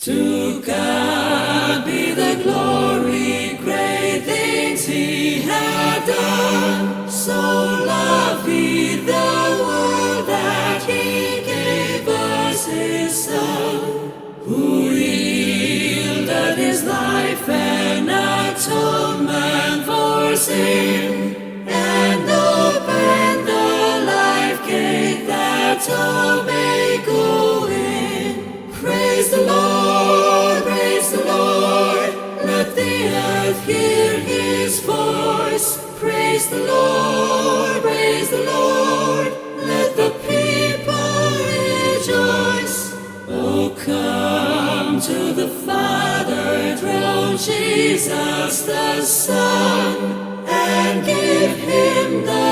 To God be the glory, great things He had done. So loved He the world that He gave us His Son, who yielded His life an atonement for sin, and opened the life gate that all may go in. Praise the Lord, praise the Lord, let the earth hear His voice. Praise the Lord, let the people rejoice. Oh, come to the Father, through Jesus the Son, and give Him the